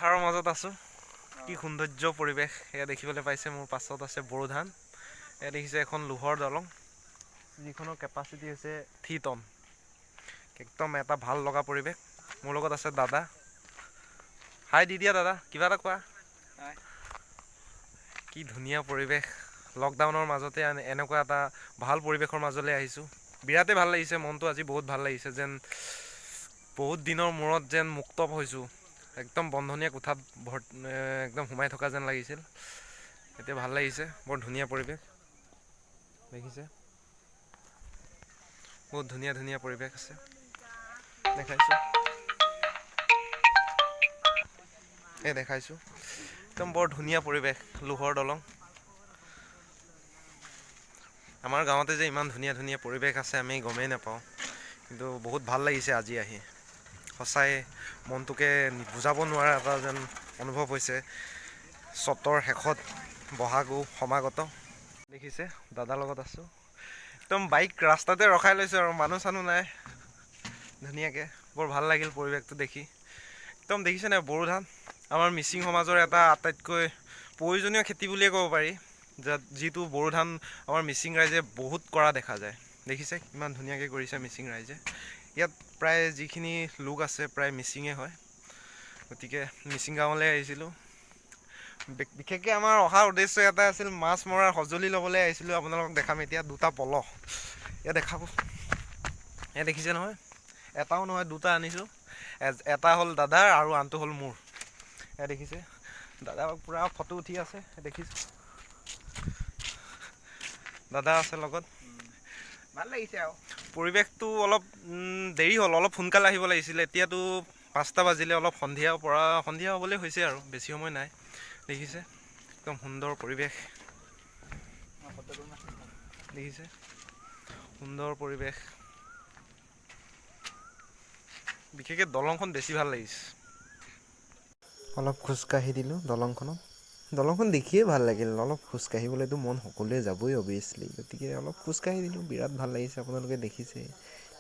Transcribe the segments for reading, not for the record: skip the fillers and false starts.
পথাৰৰ মাজত আছোঁ। কি সৌন্দৰ্য পৰিৱেশ এয়া দেখিবলৈ পাইছে। মোৰ পাছত আছে বড়ো ধান। এয়া দেখিছে এখন লোহৰ দলং, যিখনৰ কেপাচিটি হৈছে 3 টন। একদম এটা ভাল লগা পৰিৱেশ। মোৰ লগত আছে দাদা। হাই দি দিয়া দাদা, কিবা এটা কোৱা। কি ধুনীয়া পৰিৱেশ। লকডাউনৰ মাজতে এনেকুৱা এটা ভাল পৰিৱেশৰ মাজলৈ আহিছোঁ। বিৰাটেই ভাল লাগিছে, মনটো আজি বহুত ভাল লাগিছে। যেন বহুত দিনৰ মূৰত যেন মুক্ত হৈছোঁ। একদম বন্ধনীয়া কোঠাত একদম সোমাই থকা যেন লাগিছিল। এতিয়া ভাল লাগিছে, বৰ ধুনীয়া পৰিৱেশ দেখিছে। বহুত ধুনীয়া ধুনীয়া পৰিৱেশ আছে, দেখাইছোঁ। দেখাইছোঁ একদম বৰ ধুনীয়া পৰিৱেশ। লোহৰ দলং। আমাৰ গাঁৱতে যে ইমান ধুনীয়া ধুনীয়া পৰিৱেশ আছে আমি গমেই নাপাওঁ, কিন্তু বহুত ভাল লাগিছে আজি আহি। সঁচাই মনটোকে বুজাব নোৱাৰা এটা যেন অনুভৱ হৈছে। চতৰ শেষত বহাগো সমাগত। দেখিছে দাদাৰ লগত আছোঁ। একদম বাইক ৰাস্তাতে ৰখাই লৈছোঁ আৰু মানুহ চানুহ নাই। ধুনীয়াকৈ বৰ ভাল লাগিল পৰিৱেশটো দেখি। একদম দেখিছে নাই বড়ো ধান, আমাৰ মিচিং সমাজৰ এটা আটাইতকৈ প্ৰয়োজনীয় খেতি বুলিয়ে ক'ব পাৰি। যিটো বড়ো ধান আমাৰ মিচিং ৰাইজে বহুত কৰা দেখা যায়। দেখিছে কিমান ধুনীয়াকৈ কৰিছে মিচিং ৰাইজে। ইয়াত প্ৰায় যিখিনি লোক আছে প্ৰায় মিচিঙে হয়। গতিকে মিচিং গাঁৱলৈ আহিছিলোঁ। বিশেষকৈ আমাৰ অহাৰ উদ্দেশ্য এটাই আছিল, মাছ মৰাৰ সঁজুলি ল'বলৈ আহিছিলোঁ। আপোনালোকক দেখাম এতিয়া দুটা পলহ। এয়া দেখাব, এয়া দেখিছে নহয়, এটাও নহয় দুটা আনিছোঁ। এটা হ'ল দাদাৰ আৰু আনটো হ'ল মোৰ। এয়া দেখিছে দাদা পূৰা ফটো উঠি আছে, দেখিছোঁ। দাদা আছে লগত। ভাল লাগিছে আৰু পৰিৱেশটো অলপ দেৰি হ'ল, অলপ সোনকালে আহিব লাগিছিলে। এতিয়াতো 5টা বাজিলে, অলপ সন্ধিয়া হ'বলৈ হৈছে আৰু বেছি সময় নাই। দেখিছে একদম সুন্দৰ পৰিৱেশ। দেখিছে সুন্দৰ পৰিৱেশ। বিশেষকৈ দলংখন বেছি ভাল লাগিছে। অলপ খোজকাঢ়ি দিলোঁ দলংখনত। দলংখন দেখিয়ে ভাল লাগিল। অলপ খোজকাঢ়িবলৈতো মন সকলোৱে যাবই অভিয়াছলি, গতিকে অলপ খোজকাঢ়ি দিলোঁ। বিৰাট ভাল লাগিছে, আপোনালোকে দেখিছে।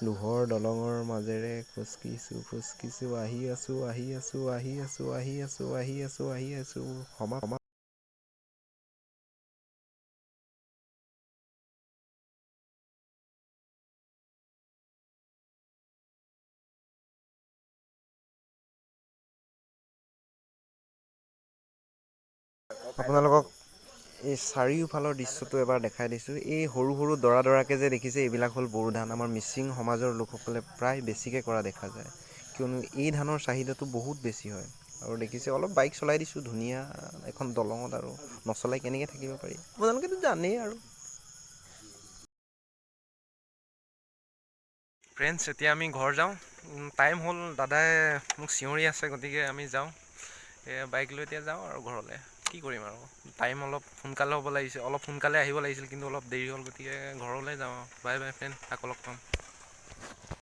লোহৰ দলঙৰ মাজেৰে খোজকিছোঁ আহি আছোঁ আহি আছোঁ আহি আছোঁ আহি আছোঁ আহি আছোঁ আহি আছোঁ আপোনালোকক এই চাৰিওফালৰ দৃশ্যটো এবাৰ দেখাই দিছোঁ। এই সৰু সৰু দৰাকৈ যে দেখিছে, এইবিলাক হ'ল বড়ো ধান। আমাৰ মিচিং সমাজৰ লোকসকলে প্ৰায় বেছিকৈ কৰা দেখা যায়, কিয়নো এই ধানৰ চাহিদাটো বহুত বেছি হয়। আৰু দেখিছে অলপ বাইক চলাই দিছোঁ ধুনীয়া এখন দলঙত, আৰু নচলাই কেনেকৈ থাকিব পাৰি আপোনালোকেতো জানেই আৰু। ফ্ৰেণ্ডছ, এতিয়া আমি ঘৰ যাওঁ। টাইম হ'ল, দাদাই মোক চিঞৰি আছে, গতিকে আমি যাওঁ। বাইক লৈ এতিয়া যাওঁ আৰু ঘৰলৈ। কি কৰিম আৰু, টাইম অলপ সোনকালে হ'ব লাগিছিল, অলপ সোনকালে আহিব লাগিছিল, কিন্তু অলপ দেৰি হ'ল। গতিকে ঘৰলৈ যাওঁ। বাই বাই ফ্ৰেণ্ড, আকৌ লগ পাম।